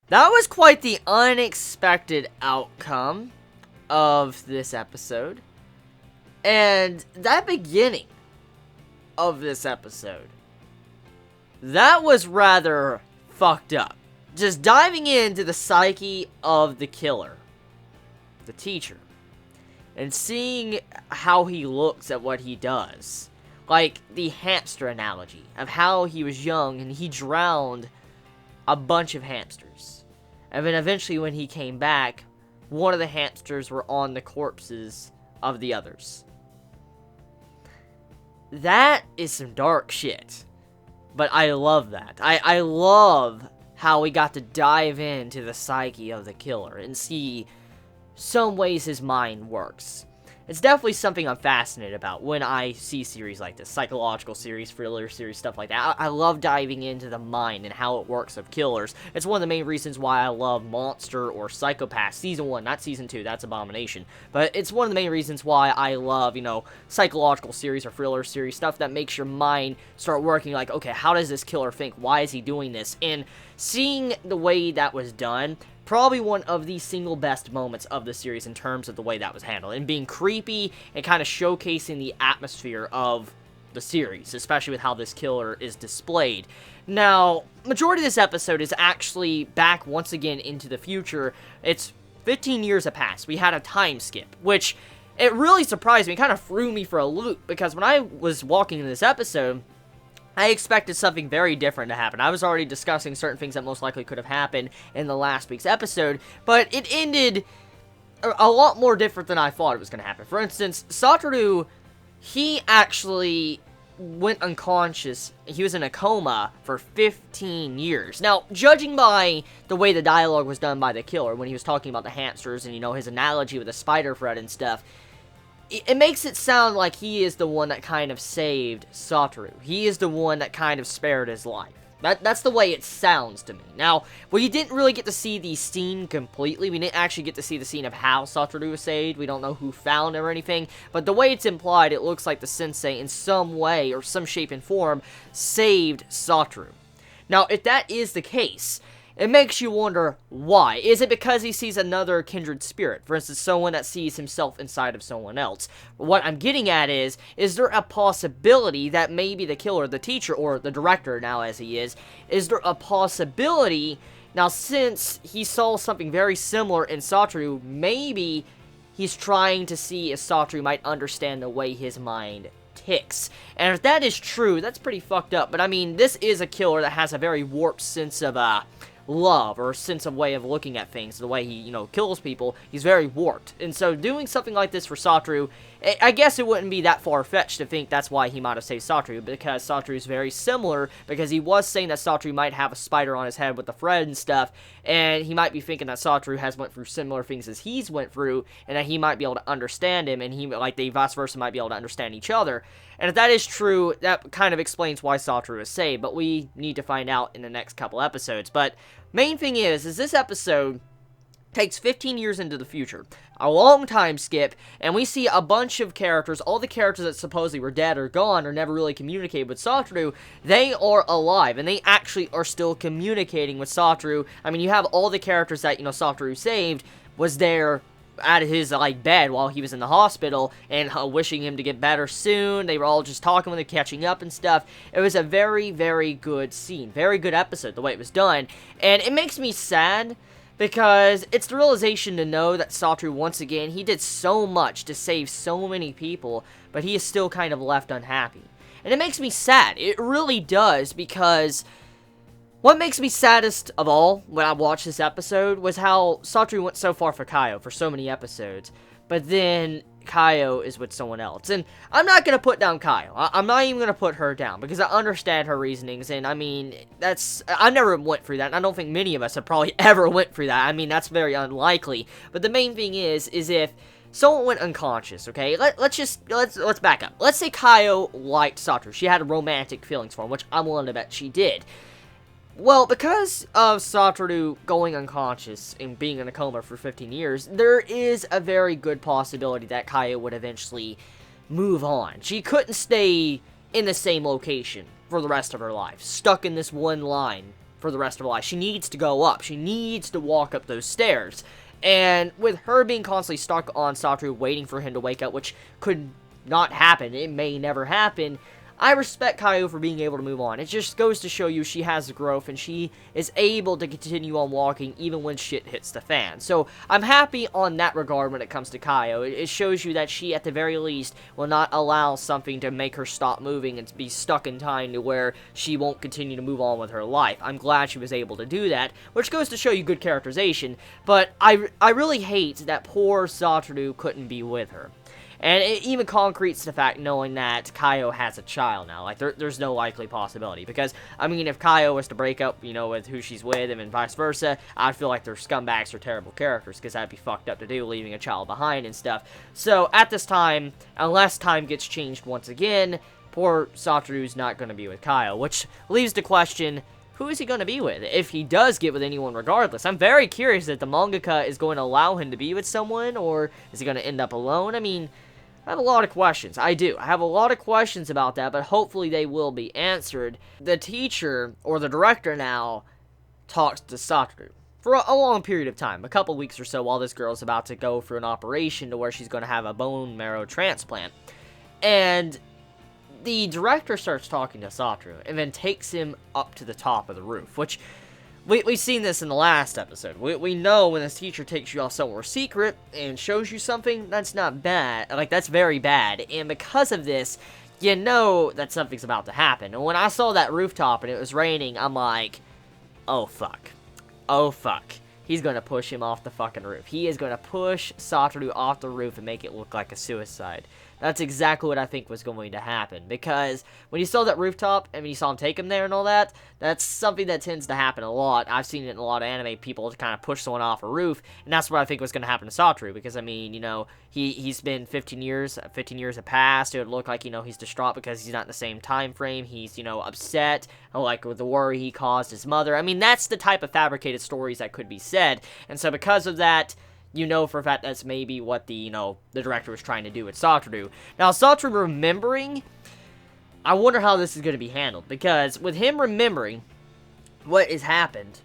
That was quite the unexpected outcome of this episode. And that beginning of this episode, that was rather fucked up. Just diving into the psyche of the killer, the teacher, and seeing how he looks at what he does. Like the hamster analogy of how he was young and he drowned a bunch of hamsters. And then eventually when he came back, one of the hamsters were on the corpses of the others. That is some dark shit. But I love that. I love how we got to dive into the psyche of the killer and see some ways his mind works. It's definitely something I'm fascinated about when I see series like this. Psychological series, thriller series, stuff like that. I love diving into the mind and how it works of killers. It's one of the main reasons why I love Monster or Psychopath. Season 1, not Season 2, that's Abomination. But it's one of the main reasons why I love, psychological series or thriller series. Stuff that makes your mind start working like, okay, how does this killer think? Why is he doing this? And seeing the way that was done, probably one of the single best moments of the series in terms of the way that was handled, and being creepy and kind of showcasing the atmosphere of the series, especially with how this killer is displayed. Now, majority of this episode is actually back once again into the future. It's 15 years have passed. We had a time skip, which it really surprised me, kind of threw me for a loop, because when I was walking in this episode, I expected something very different to happen. I was already discussing certain things that most likely could have happened in the last week's episode, but it ended a lot more different than I thought it was going to happen. For instance, Satoru, he actually went unconscious. He was in a coma for 15 years. Now, judging by the way the dialogue was done by the killer when he was talking about the hamsters and, his analogy with the spider thread and stuff, it makes it sound like he is the one that kind of saved Satoru. He is the one that kind of spared his life. That's the way it sounds to me. Now, we didn't really get to see the scene completely. We didn't actually get to see the scene of how Satoru was saved. We don't know who found him or anything. But the way it's implied, it looks like the sensei in some way or some shape and form saved Satoru. Now, if that is the case, it makes you wonder why. Is it because he sees another kindred spirit? For instance, someone that sees himself inside of someone else. What I'm getting at is there a possibility that maybe the killer, the teacher, or the director now as he is there a possibility, now since he saw something very similar in Satoru, maybe he's trying to see if Satoru might understand the way his mind ticks. And if that is true, that's pretty fucked up. But I mean, this is a killer that has a very warped sense of, love or sense of way of looking at things, the way he, kills people. He's very warped. And so doing something like this for Satoru, I guess it wouldn't be that far-fetched to think that's why he might have saved Satoru, because Satoru is very similar, because he was saying that Satoru might have a spider on his head with the thread and stuff, and he might be thinking that Satoru has went through similar things as he's went through, and that he might be able to understand him, and they vice versa might be able to understand each other. And if that is true, that kind of explains why Satoru is saved, but we need to find out in the next couple episodes. But main thing is this episode takes 15 years into the future, a long time skip, and we see a bunch of characters, all the characters that supposedly were dead or gone or never really communicated with Satoru, they are alive, and they actually are still communicating with Satoru. I mean, you have all the characters that, Satoru saved was there at his, bed while he was in the hospital, and wishing him to get better soon. They were all just talking with him, catching up and stuff. It was a very, very good scene. Very good episode, the way it was done. And it makes me sad, because it's the realization to know that Satoru, once again, he did so much to save so many people, but he is still kind of left unhappy. And it makes me sad. It really does, because what makes me saddest of all when I watched this episode was how Satoru went so far for Kaio for so many episodes, but then Kaio is with someone else. And I'm not going to put down Kaio. I'm not even going to put her down, because I understand her reasonings, and I mean, I never went through that, and I don't think many of us have probably ever went through that. I mean, that's very unlikely. But the main thing is if someone went unconscious, okay? Let's back up. Let's say Kaio liked Satoru. She had romantic feelings for him, which I'm willing to bet she did. Well, because of Satoru going unconscious and being in a coma for 15 years, there is a very good possibility that Kaio would eventually move on. She couldn't stay in the same location for the rest of her life, stuck in this one line for the rest of her life. She needs to go up. She needs to walk up those stairs. And with her being constantly stuck on Satoru waiting for him to wake up, which could not happen, it may never happen, I respect Kaio for being able to move on. It just goes to show you she has the growth and she is able to continue on walking even when shit hits the fan. So I'm happy on that regard when it comes to Kaio. It shows you that she, at the very least, will not allow something to make her stop moving and be stuck in time to where she won't continue to move on with her life. I'm glad she was able to do that, which goes to show you good characterization, but I really hate that poor Satoru couldn't be with her. And it even concretes the fact knowing that Kaio has a child now. Like, there's no likely possibility. Because, I mean, if Kaio was to break up, you know, with who she's with and vice versa, I'd feel like they're scumbags or terrible characters. Because that'd be fucked up to do, leaving a child behind and stuff. So, at this time, unless time gets changed once again, poor Satoru's not going to be with Kaio. Which leaves the question, who is he going to be with? If he does get with anyone regardless. I'm very curious if the mangaka is going to allow him to be with someone. Or is he going to end up alone? I mean, I have a lot of questions. I do. I have a lot of questions about that, but hopefully they will be answered. The teacher, or the director now, talks to Satoru for a long period of time, a couple weeks or so, while this girl's about to go through an operation to where she's going to have a bone marrow transplant. And the director starts talking to Satoru, and then takes him up to the top of the roof, which we've seen this in the last episode. We know when this teacher takes you off somewhere secret and shows you something, that's not bad. Like, that's very bad. And because of this, you know that something's about to happen. And when I saw that rooftop and it was raining, I'm like, oh fuck. Oh fuck. He's gonna push him off the fucking roof. He is gonna push Satoru off the roof and make it look like a suicide. That's exactly what I think was going to happen, because when you saw that rooftop, and when you saw him take him there and all that, that's something that tends to happen a lot. I've seen it in a lot of anime, people to kind of push someone off a roof, and that's what I think was going to happen to Satoru, because, I mean, you know, he's been 15 years have passed, it would look like, you know, he's distraught because he's not in the same time frame, he's, you know, upset, like, with the worry he caused his mother. I mean, that's the type of fabricated stories that could be said, and so because of that, you know for a fact that's maybe what the, you know, the director was trying to do with Satoru. Now, Satoru remembering, I wonder how this is going to be handled, because with him remembering what has happened,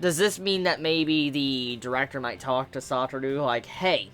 does this mean that maybe the director might talk to Satoru, like, hey,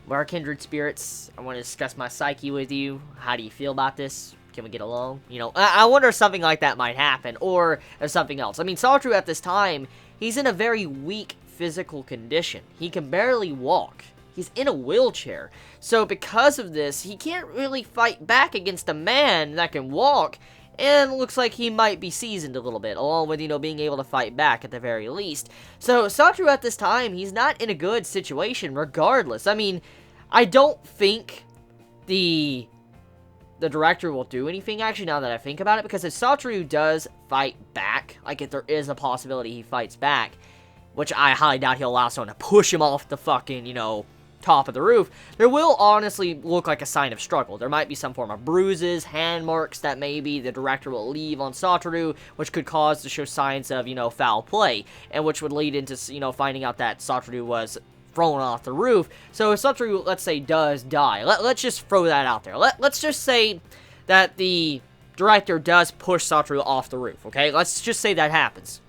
we're kindred spirits, I want to discuss my psyche with you, how do you feel about this? Can we get along? You know, I wonder if something like that might happen, or if something else. I mean, Satoru at this time, he's in a very weak physical condition. He can barely walk. He's in a wheelchair. So because of this, he can't really fight back against a man that can walk, and looks like he might be seasoned a little bit, along with, you know, being able to fight back at the very least. So Satoru at this time, he's not in a good situation regardless. I mean, I don't think the director will do anything, actually, now that I think about it, because if Satoru does fight back, like if there is a possibility he fights back, which I highly doubt he'll allow someone to push him off the fucking, you know, top of the roof, there will honestly look like a sign of struggle. There might be some form of bruises, hand marks that maybe the director will leave on Satoru, which could cause to show signs of, you know, foul play, and which would lead into, you know, finding out that Satoru was thrown off the roof. So if Satoru, let's say, does die, let's just throw that out there. Let's just say that the director does push Satoru off the roof, okay? Let's just say that happens.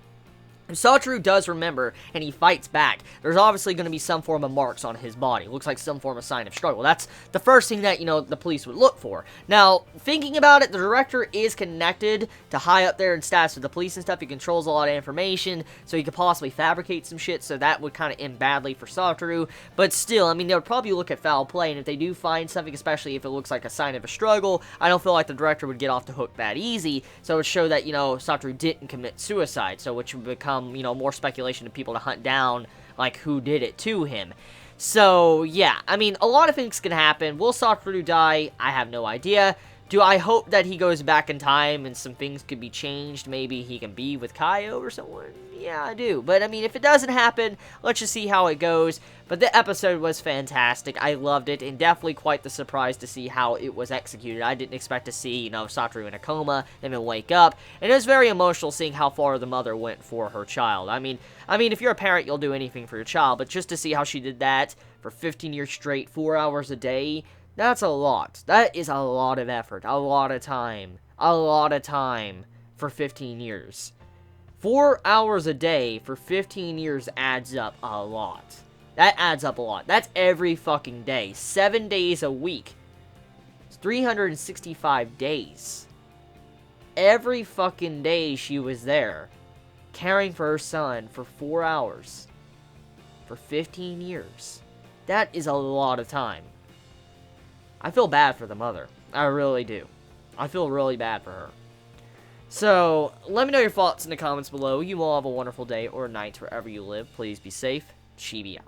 If Satoru does remember, and he fights back, there's obviously going to be some form of marks on his body. Looks like some form of sign of struggle. That's the first thing that, you know, the police would look for. Now, thinking about it, the director is connected to high up there in stats with the police and stuff. He controls a lot of information, so he could possibly fabricate some shit, so that would kind of end badly for Satoru. But still, I mean, they would probably look at foul play, and if they do find something, especially if it looks like a sign of a struggle, I don't feel like the director would get off the hook that easy, so it would show that, you know, Satoru didn't commit suicide, so which would become, you know, more speculation to people to hunt down, like, who did it to him. So, yeah, I mean, a lot of things can happen. Will Satoru die? I have no idea. Do I hope that he goes back in time and some things could be changed? Maybe he can be with Kaio or someone? Yeah, I do. But, I mean, if it doesn't happen, let's just see how it goes. But the episode was fantastic. I loved it, and definitely quite the surprise to see how it was executed. I didn't expect to see, you know, Satoru in a coma, and then wake up. And it was very emotional seeing how far the mother went for her child. I mean, if you're a parent, you'll do anything for your child, but just to see how she did that for 15 years straight, 4 hours a day, that's a lot. That is a lot of effort, a lot of time, a lot of time for 15 years. 4 hours a day for 15 years adds up a lot. That adds up a lot. That's every fucking day. 7 days a week. It's 365 days. Every fucking day she was there, caring for her son for 4 hours. For 15 years. That is a lot of time. I feel bad for the mother. I really do. I feel really bad for her. So, let me know your thoughts in the comments below. You all have a wonderful day or night wherever you live. Please be safe. Chibi out.